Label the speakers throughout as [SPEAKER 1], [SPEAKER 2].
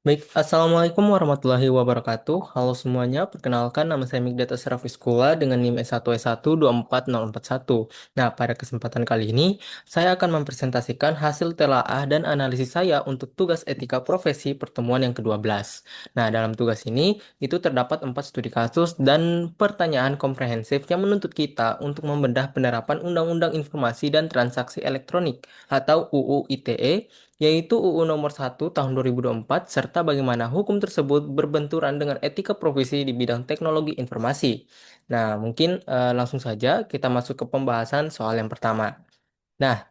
[SPEAKER 1] Baik, Assalamualaikum warahmatullahi wabarakatuh. Halo semuanya, perkenalkan nama saya Migdata Serafiskula dengan NIM S1S1 24241. Nah, pada kesempatan kali ini, saya akan mempresentasikan hasil telaah dan analisis saya untuk tugas etika profesi pertemuan yang ke-12. Nah, dalam tugas ini, itu terdapat 4 studi kasus dan pertanyaan komprehensif yang menuntut kita untuk membedah penerapan Undang-Undang Informasi dan Transaksi Elektronik atau UU ITE, yaitu UU Nomor 1 Tahun 2024, serta bagaimana hukum tersebut berbenturan dengan etika profesi di bidang teknologi informasi. Nah, mungkin langsung saja kita masuk ke pembahasan soal yang pertama. Nah,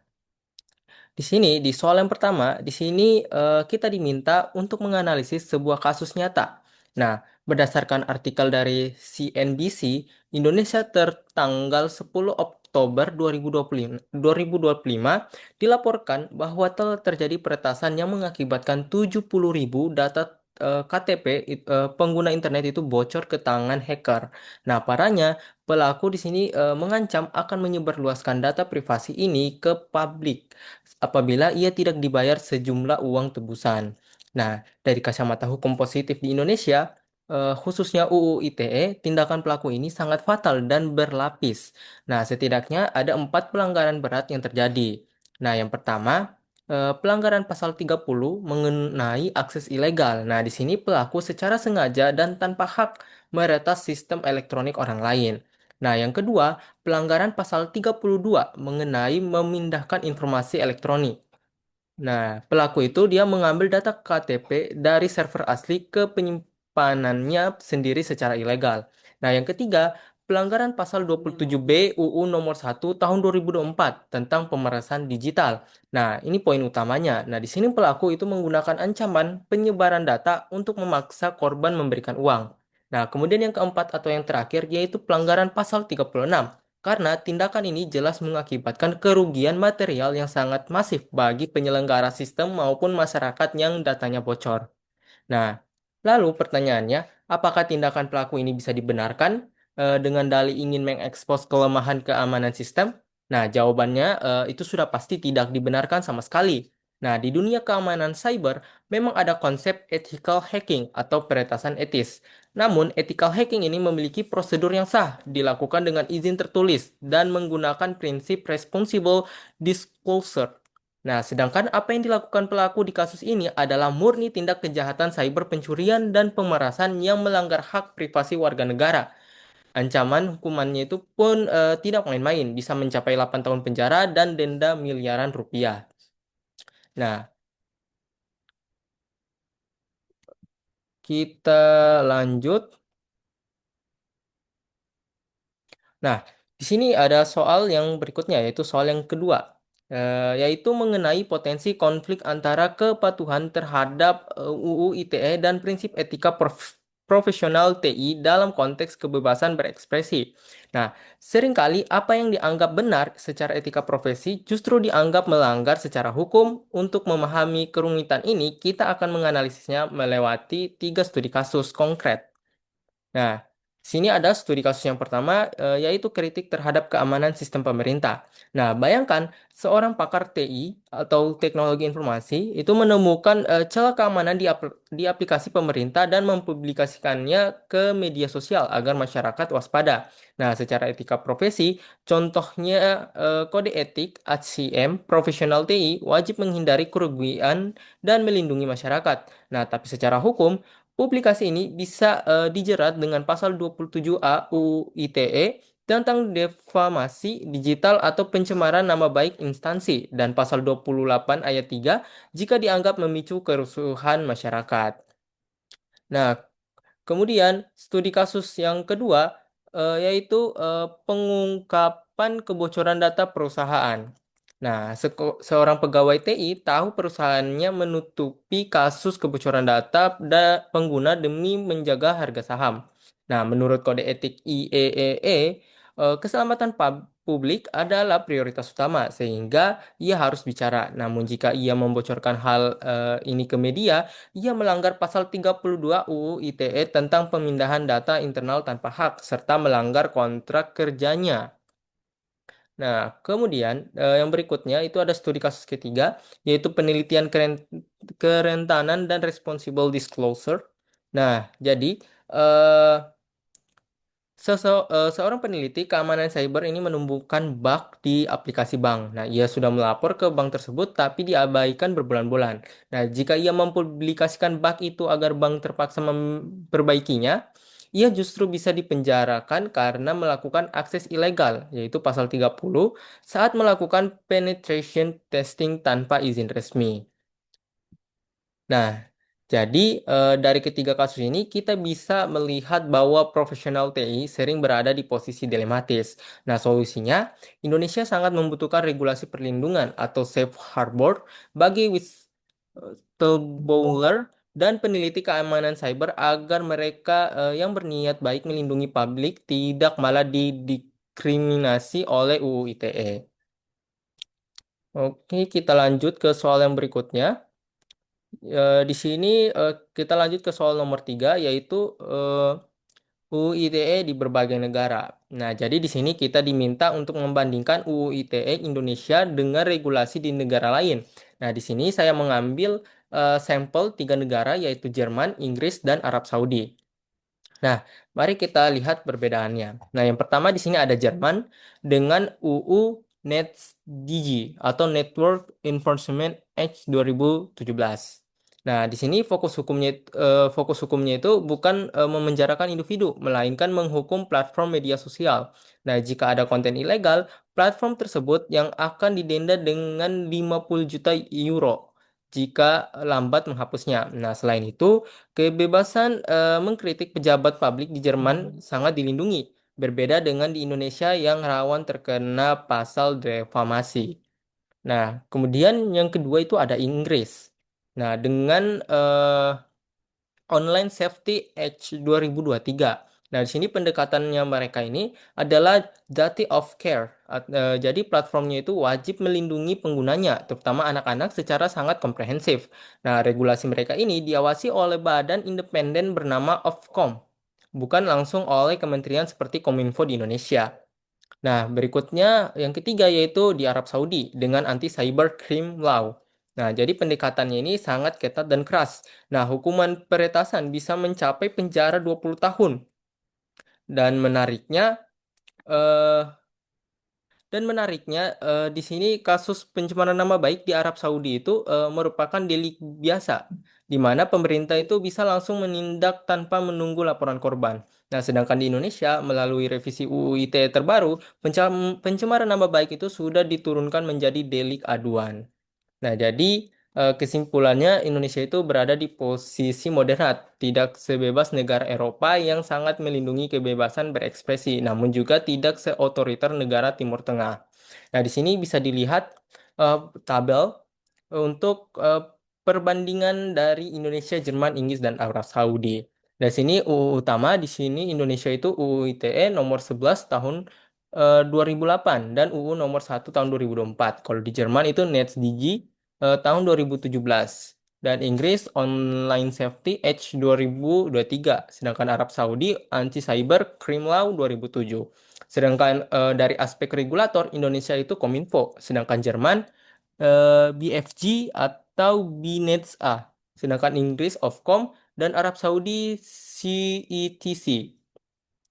[SPEAKER 1] di sini, di soal yang pertama, di sini kita diminta untuk menganalisis sebuah kasus nyata. Nah, berdasarkan artikel dari CNBC, Indonesia tertanggal 10 Oktober 2025 dilaporkan bahwa telah terjadi peretasan yang mengakibatkan 70.000 data KTP pengguna internet itu bocor ke tangan hacker. Nah, parahnya pelaku di sini mengancam akan menyebarluaskan data privasi ini ke publik apabila ia tidak dibayar sejumlah uang tebusan. Nah, dari kacamata hukum positif di Indonesia, khususnya UU ITE, tindakan pelaku ini sangat fatal dan berlapis. Nah, setidaknya ada 4 pelanggaran berat yang terjadi. Nah, yang pertama, pelanggaran pasal 30 mengenai akses ilegal. Nah, di sini pelaku secara sengaja dan tanpa hak meretas sistem elektronik orang lain. Nah, yang kedua, pelanggaran pasal 32 mengenai memindahkan informasi elektronik. Nah, pelaku itu dia mengambil data KTP dari server asli ke penyimpanannya sendiri secara ilegal. Nah, yang ketiga, pelanggaran pasal 27B UU nomor 1 tahun 2024 tentang pemerasan digital. Nah, ini poin utamanya. Nah, di sini pelaku itu menggunakan ancaman penyebaran data untuk memaksa korban memberikan uang. Nah, kemudian yang keempat atau yang terakhir yaitu pelanggaran pasal 36. Karena tindakan ini jelas mengakibatkan kerugian material yang sangat masif bagi penyelenggara sistem maupun masyarakat yang datanya bocor. Nah, lalu pertanyaannya, apakah tindakan pelaku ini bisa dibenarkan dengan dalih ingin mengekspos kelemahan keamanan sistem? Nah, jawabannya itu sudah pasti tidak dibenarkan sama sekali. Nah, di dunia keamanan cyber memang ada konsep ethical hacking atau peretasan etis. Namun, ethical hacking ini memiliki prosedur yang sah, dilakukan dengan izin tertulis, dan menggunakan prinsip responsible disclosure. Nah, sedangkan apa yang dilakukan pelaku di kasus ini adalah murni tindak kejahatan cyber pencurian dan pemerasan yang melanggar hak privasi warga negara. Ancaman hukumannya itu pun tidak main-main, bisa mencapai 8 tahun penjara dan denda miliaran rupiah. Nah, kita lanjut. Nah, di sini ada soal yang berikutnya, yaitu soal yang kedua, yaitu mengenai potensi konflik antara kepatuhan terhadap UU ITE dan prinsip etika profesional TI dalam konteks kebebasan berekspresi. Nah, seringkali apa yang dianggap benar secara etika profesi justru dianggap melanggar secara hukum. Untuk memahami kerumitan ini, kita akan menganalisisnya melewati 3 studi kasus konkret. Nah, sini ada studi kasus yang pertama, yaitu kritik terhadap keamanan sistem pemerintah. Nah, bayangkan seorang pakar TI atau teknologi informasi itu menemukan celah keamanan di aplikasi pemerintah dan mempublikasikannya ke media sosial agar masyarakat waspada. Nah, secara etika profesi, contohnya kode etik HCM profesional TI wajib menghindari kerugian dan melindungi masyarakat. Nah, tapi secara hukum, publikasi ini bisa dijerat dengan pasal 27A UU ITE tentang defamasi digital atau pencemaran nama baik instansi dan pasal 28 ayat 3 jika dianggap memicu kerusuhan masyarakat. Nah, kemudian studi kasus yang kedua yaitu pengungkapan kebocoran data perusahaan. Nah, seorang pegawai TI tahu perusahaannya menutupi kasus kebocoran data pengguna demi menjaga harga saham. Nah, menurut kode etik IEEE, keselamatan publik adalah prioritas utama sehingga ia harus bicara. Namun jika ia membocorkan hal ini ke media, ia melanggar pasal 32 UU ITE tentang pemindahan data internal tanpa hak serta melanggar kontrak kerjanya. Nah, kemudian yang berikutnya itu ada studi kasus ketiga, yaitu penelitian kerentanan dan responsible disclosure. Nah, jadi eh, seorang peneliti keamanan cyber ini menemukan bug di aplikasi bank. Nah, ia sudah melapor ke bank tersebut, tapi diabaikan berbulan-bulan. Nah, jika ia mempublikasikan bug itu agar bank terpaksa memperbaikinya, ia justru bisa dipenjarakan karena melakukan akses ilegal, yaitu pasal 30, saat melakukan penetration testing tanpa izin resmi. Nah, jadi dari ketiga kasus ini kita bisa melihat bahwa profesional TI sering berada di posisi dilematis. Nah, solusinya Indonesia sangat membutuhkan regulasi perlindungan atau safe harbor bagi whistleblower dan peneliti keamanan cyber agar mereka yang berniat baik melindungi publik tidak malah didiskriminasi oleh UU ITE. Oke, kita lanjut ke soal yang berikutnya. Di sini kita lanjut ke soal nomor 3 yaitu UU ITE di berbagai negara. Nah, jadi di sini kita diminta untuk membandingkan UU ITE Indonesia dengan regulasi di negara lain. Nah, di sini saya mengambil sampel 3 negara yaitu Jerman, Inggris, dan Arab Saudi. Nah, mari kita lihat perbedaannya. Nah, yang pertama di sini ada Jerman dengan UU NetzDG atau Network Enforcement Act 2017. Nah, di sini fokus hukumnya itu bukan memenjarakan individu, melainkan menghukum platform media sosial. Nah, jika ada konten ilegal, platform tersebut yang akan didenda dengan 50 juta euro jika lambat menghapusnya. Nah, selain itu, kebebasan mengkritik pejabat publik di Jerman sangat dilindungi, berbeda dengan di Indonesia yang rawan terkena pasal defamasi. Nah, kemudian yang kedua itu ada Inggris. Nah, dengan Online Safety Act 2023. Nah, di sini pendekatannya mereka ini adalah duty of care. Jadi platformnya itu wajib melindungi penggunanya, terutama anak-anak secara sangat komprehensif. Nah, regulasi mereka ini diawasi oleh badan independen bernama Ofcom, bukan langsung oleh kementerian seperti Kominfo di Indonesia. Nah, berikutnya yang ketiga yaitu di Arab Saudi dengan anti-cyber crime law. Nah, jadi pendekatannya ini sangat ketat dan keras. Nah, hukuman peretasan bisa mencapai penjara 20 tahun. Dan eh, di sini kasus pencemaran nama baik di Arab Saudi itu merupakan delik biasa, di mana pemerintah itu bisa langsung menindak tanpa menunggu laporan korban. Nah, sedangkan di Indonesia, melalui revisi UU ITE terbaru, pencemaran nama baik itu sudah diturunkan menjadi delik aduan. Nah, jadi kesimpulannya Indonesia itu berada di posisi moderat, tidak sebebas negara Eropa yang sangat melindungi kebebasan berekspresi, namun juga tidak seotoriter negara Timur Tengah. Nah, di sini bisa dilihat tabel untuk perbandingan dari Indonesia, Jerman, Inggris, dan Arab Saudi. Dari sini UU utama di sini Indonesia itu UU ITE nomor 11 tahun 2008 dan UU nomor 1 tahun 2024. Kalau di Jerman itu NetzDG tahun 2017 dan Inggris Online Safety Act 2023, sedangkan Arab Saudi Anti Cyber Crime Law 2007. Sedangkan dari aspek regulator Indonesia itu Kominfo, sedangkan Jerman BFG atau BNetzA, sedangkan Inggris Ofcom dan Arab Saudi CETC.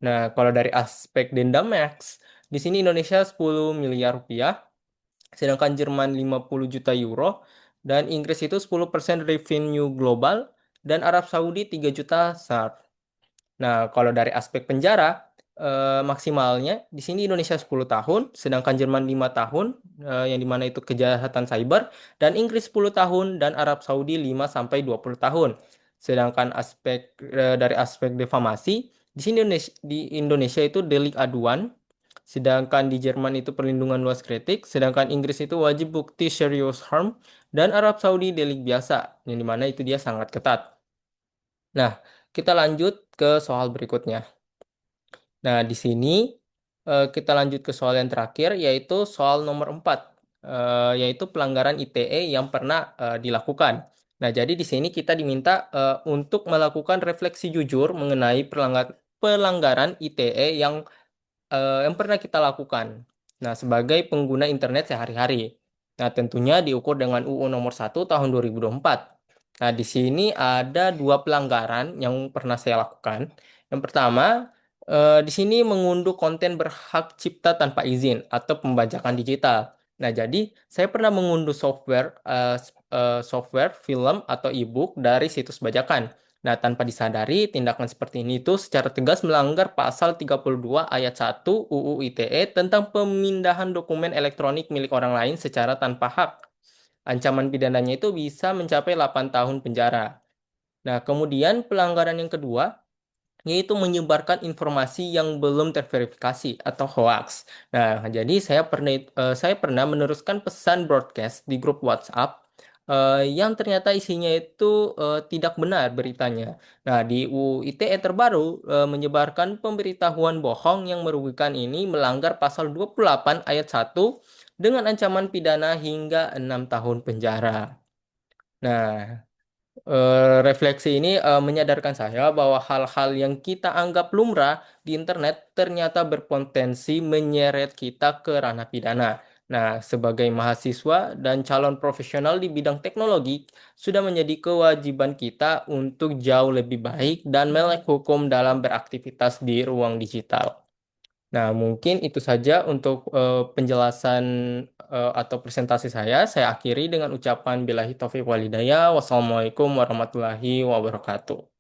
[SPEAKER 1] Nah, kalau dari aspek denda max, di sini Indonesia 10 miliar rupiah, sedangkan Jerman 50 juta euro, dan Inggris itu 10% revenue global, dan Arab Saudi 3 juta SAR. Nah, kalau dari aspek penjara, maksimalnya di sini Indonesia 10 tahun, sedangkan Jerman 5 tahun, yang dimana itu kejahatan cyber, dan Inggris 10 tahun, dan Arab Saudi 5 sampai 20 tahun. Sedangkan dari aspek defamasi, di Indonesia itu delik aduan, sedangkan di Jerman itu perlindungan luas kritik, sedangkan Inggris itu wajib bukti serious harm, dan Arab Saudi delik biasa, yang dimana itu dia sangat ketat. Nah, kita lanjut ke soal berikutnya. Nah, di sini kita lanjut ke soal yang terakhir, yaitu soal nomor 4, yaitu pelanggaran ITE yang pernah dilakukan. Nah, jadi di sini kita diminta untuk melakukan refleksi jujur mengenai pelanggaran ITE yang pernah kita lakukan. Nah, sebagai pengguna internet sehari-hari. Nah, tentunya diukur dengan UU Nomor 1 Tahun 2024. Nah, di sini ada dua pelanggaran yang pernah saya lakukan. Yang pertama, di sini mengunduh konten berhak cipta tanpa izin atau pembajakan digital. Nah, jadi saya pernah mengunduh software, film, atau e-book dari situs bajakan. Nah, tanpa disadari, tindakan seperti ini itu secara tegas melanggar pasal 32 ayat 1 UU ITE tentang pemindahan dokumen elektronik milik orang lain secara tanpa hak. Ancaman pidananya itu bisa mencapai 8 tahun penjara. Nah, kemudian pelanggaran yang kedua yaitu menyebarkan informasi yang belum terverifikasi atau hoax. Nah, jadi saya pernah meneruskan pesan broadcast di grup WhatsApp yang ternyata isinya itu tidak benar beritanya. Nah, di UU ITE terbaru menyebarkan pemberitahuan bohong yang merugikan ini melanggar pasal 28 ayat 1 dengan ancaman pidana hingga 6 tahun penjara. Nah, refleksi ini menyadarkan saya bahwa hal-hal yang kita anggap lumrah di internet ternyata berpotensi menyeret kita ke ranah pidana. Nah, sebagai mahasiswa dan calon profesional di bidang teknologi, sudah menjadi kewajiban kita untuk jauh lebih baik dan melek hukum dalam beraktivitas di ruang digital. Nah, mungkin itu saja untuk penjelasan atau presentasi saya. Saya akhiri dengan ucapan billahi taufiq walhidayah. Wassalamualaikum warahmatullahi wabarakatuh.